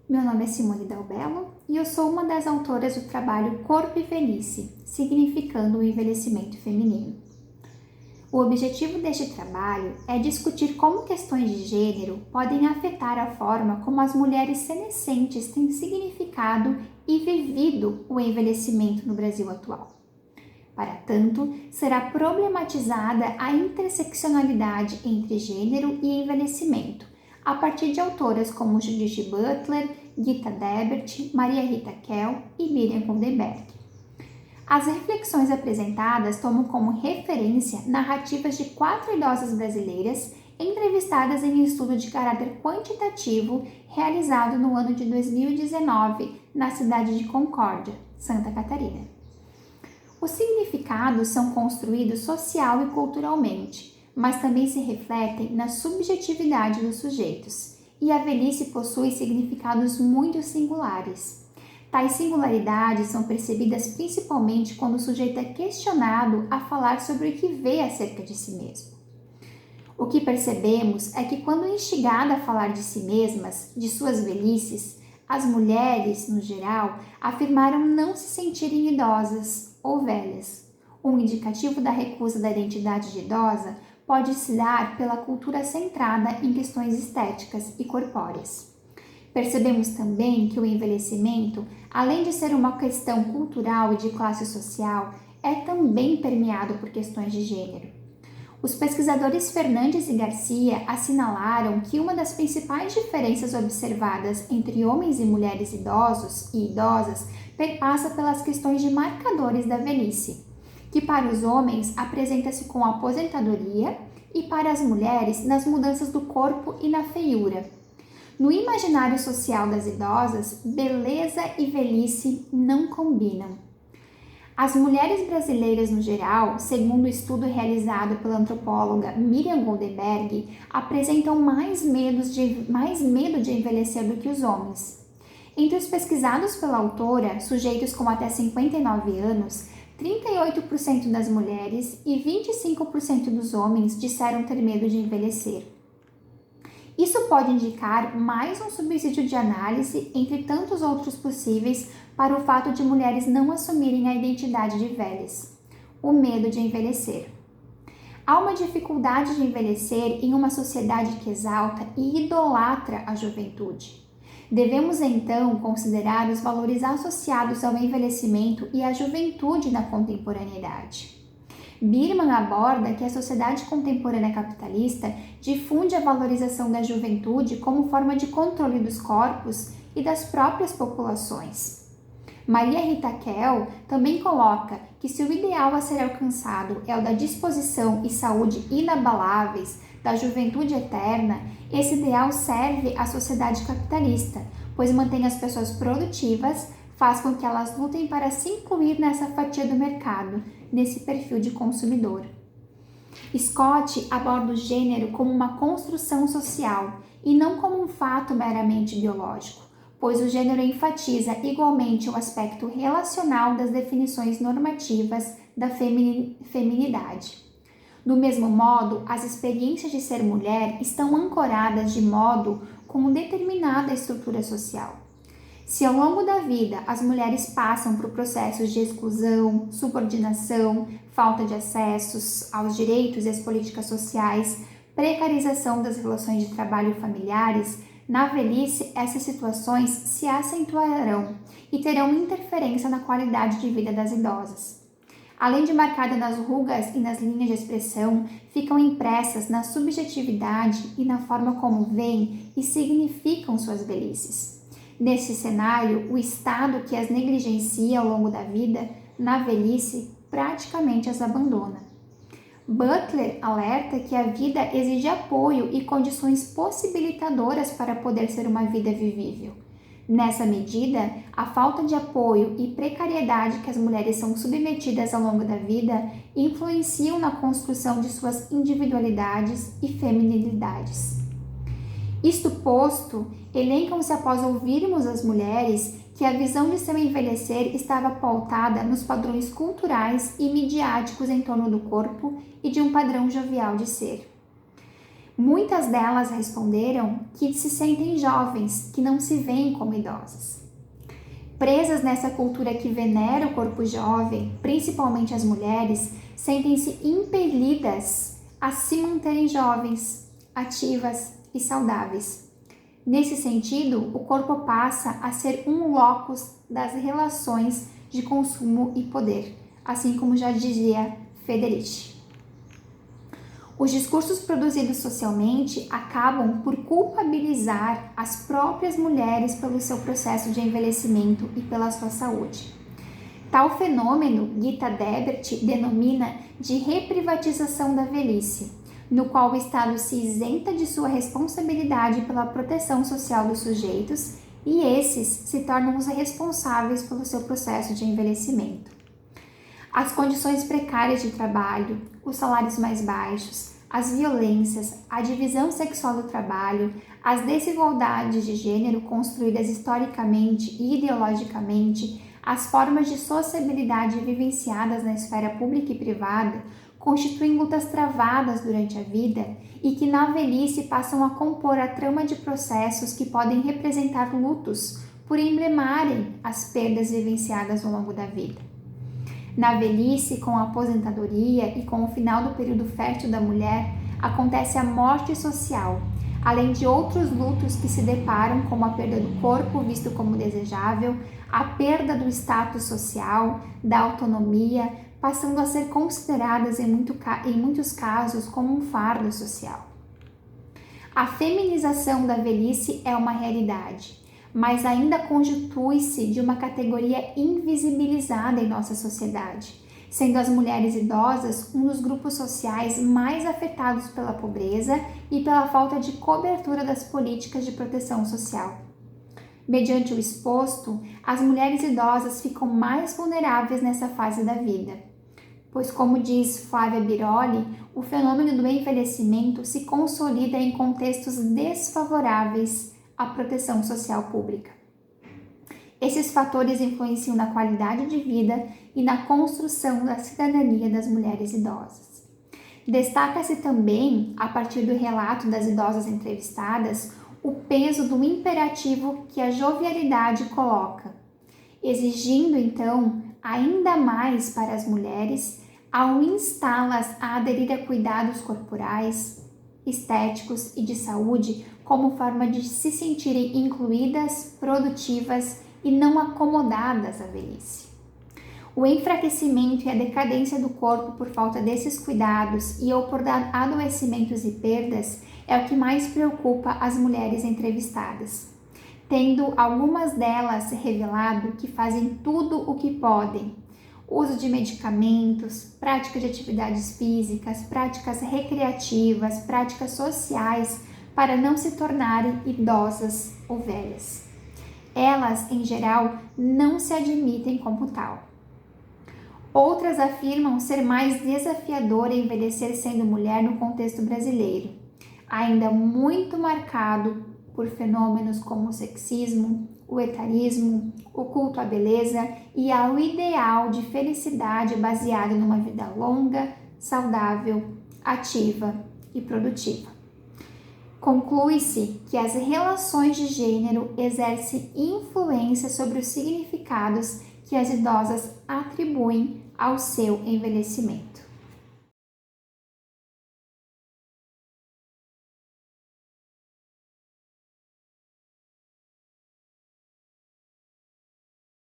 Meu nome é Simone Dalbello e eu sou uma das autoras do trabalho Corpo e Velhice, Significando o Envelhecimento Feminino. O objetivo deste trabalho é discutir como questões de gênero podem afetar a forma como as mulheres senescentes têm significado e vivido o envelhecimento no Brasil atual. Para tanto, será problematizada a interseccionalidade entre gênero e envelhecimento, a partir de autoras como Judith Butler, Gita Debert, Maria Rita Kell e Miriam Goldenberg. As reflexões apresentadas tomam como referência narrativas de 4 idosas brasileiras entrevistadas em um estudo de caráter quantitativo realizado no ano de 2019 na cidade de Concórdia, Santa Catarina. Os significados são construídos social e culturalmente, mas também se refletem na subjetividade dos sujeitos, e a velhice possui significados muito singulares. Tais singularidades são percebidas principalmente quando o sujeito é questionado a falar sobre o que vê acerca de si mesmo. O que percebemos é que quando instigada a falar de si mesmas, de suas velhices, as mulheres, no geral, afirmaram não se sentirem idosas ou velhas. Um indicativo da recusa da identidade de idosa pode se dar pela cultura centrada em questões estéticas e corpóreas. Percebemos também que o envelhecimento, além de ser uma questão cultural e de classe social, é também permeado por questões de gênero. Os pesquisadores Fernandes e Garcia assinalaram que uma das principais diferenças observadas entre homens e mulheres idosos e idosas perpassa pelas questões de marcadores da velhice, que para os homens apresenta-se com a aposentadoria e para as mulheres nas mudanças do corpo e na feiura. No imaginário social das idosas, beleza e velhice não combinam. As mulheres brasileiras no geral, segundo o estudo realizado pela antropóloga Miriam Goldenberg, apresentam mais medo de envelhecer do que os homens. Entre os pesquisados pela autora, sujeitos com até 59 anos, 38% das mulheres e 25% dos homens disseram ter medo de envelhecer. Isso pode indicar mais um subsídio de análise entre tantos outros possíveis para o fato de mulheres não assumirem a identidade de velhas: o medo de envelhecer. Há uma dificuldade de envelhecer em uma sociedade que exalta e idolatra a juventude. Devemos então considerar os valores associados ao envelhecimento e à juventude na contemporaneidade. Birman aborda que a sociedade contemporânea capitalista difunde a valorização da juventude como forma de controle dos corpos e das próprias populações. Maria Rita Kell também coloca que se o ideal a ser alcançado é o da disposição e saúde inabaláveis, da juventude eterna, esse ideal serve à sociedade capitalista, pois mantém as pessoas produtivas, faz com que elas lutem para se incluir nessa fatia do mercado, nesse perfil de consumidor. Scott aborda o gênero como uma construção social e não como um fato meramente biológico, pois o gênero enfatiza igualmente o aspecto relacional das definições normativas da feminidade. Do mesmo modo, as experiências de ser mulher estão ancoradas de modo com determinada estrutura social. Se ao longo da vida as mulheres passam por processos de exclusão, subordinação, falta de acessos aos direitos e às políticas sociais, precarização das relações de trabalho familiares, na velhice essas situações se acentuarão e terão interferência na qualidade de vida das idosas. Além de marcada nas rugas e nas linhas de expressão, ficam impressas na subjetividade e na forma como veem e significam suas velhices. Nesse cenário, o Estado que as negligencia ao longo da vida, na velhice, praticamente as abandona. Butler alerta que a vida exige apoio e condições possibilitadoras para poder ser uma vida vivível. Nessa medida, a falta de apoio e precariedade que as mulheres são submetidas ao longo da vida influenciam na construção de suas individualidades e feminilidades. Isto posto, elencam-se após ouvirmos as mulheres que a visão de seu envelhecer estava pautada nos padrões culturais e midiáticos em torno do corpo e de um padrão jovial de ser. Muitas delas responderam que se sentem jovens, que não se veem como idosas. Presas nessa cultura que venera o corpo jovem, principalmente as mulheres, sentem-se impelidas a se manterem jovens, ativas e saudáveis. Nesse sentido, o corpo passa a ser um locus das relações de consumo e poder, assim como já dizia Federici. Os discursos produzidos socialmente acabam por culpabilizar as próprias mulheres pelo seu processo de envelhecimento e pela sua saúde. Tal fenômeno, Gita Debert denomina de reprivatização da velhice, no qual o Estado se isenta de sua responsabilidade pela proteção social dos sujeitos e esses se tornam os responsáveis pelo seu processo de envelhecimento. As condições precárias de trabalho, os salários mais baixos, as violências, a divisão sexual do trabalho, as desigualdades de gênero construídas historicamente e ideologicamente, as formas de sociabilidade vivenciadas na esfera pública e privada constituem lutas travadas durante a vida e que na velhice passam a compor a trama de processos que podem representar lutos por emblemarem as perdas vivenciadas ao longo da vida. Na velhice, com a aposentadoria e com o final do período fértil da mulher, acontece a morte social, além de outros lutos que se deparam, como a perda do corpo visto como desejável, a perda do status social, da autonomia, passando a ser consideradas em muitos casos como um fardo social. A feminização da velhice é uma realidade, mas ainda constitui-se de uma categoria invisibilizada em nossa sociedade, sendo as mulheres idosas um dos grupos sociais mais afetados pela pobreza e pela falta de cobertura das políticas de proteção social. Mediante o exposto, as mulheres idosas ficam mais vulneráveis nessa fase da vida, pois, como diz Flávia Biroli, o fenômeno do envelhecimento se consolida em contextos desfavoráveis à proteção social pública. Esses fatores influenciam na qualidade de vida e na construção da cidadania das mulheres idosas. Destaca-se também, a partir do relato das idosas entrevistadas, o peso do imperativo que a jovialidade coloca, exigindo então ainda mais para as mulheres ao instá-las a aderir a cuidados corporais, estéticos e de saúde como forma de se sentirem incluídas, produtivas e não acomodadas à velhice. O enfraquecimento e a decadência do corpo por falta desses cuidados e ou por adoecimentos e perdas é o que mais preocupa as mulheres entrevistadas, tendo algumas delas revelado que fazem tudo o que podem: uso de medicamentos, prática de atividades físicas, práticas recreativas, práticas sociais, para não se tornarem idosas ou velhas. Elas, em geral, não se admitem como tal. Outras afirmam ser mais desafiador envelhecer sendo mulher no contexto brasileiro, ainda muito marcado por fenômenos como o sexismo, o etarismo, o culto à beleza e ao ideal de felicidade baseado numa vida longa, saudável, ativa e produtiva. Conclui-se que as relações de gênero exercem influência sobre os significados que as idosas atribuem ao seu envelhecimento.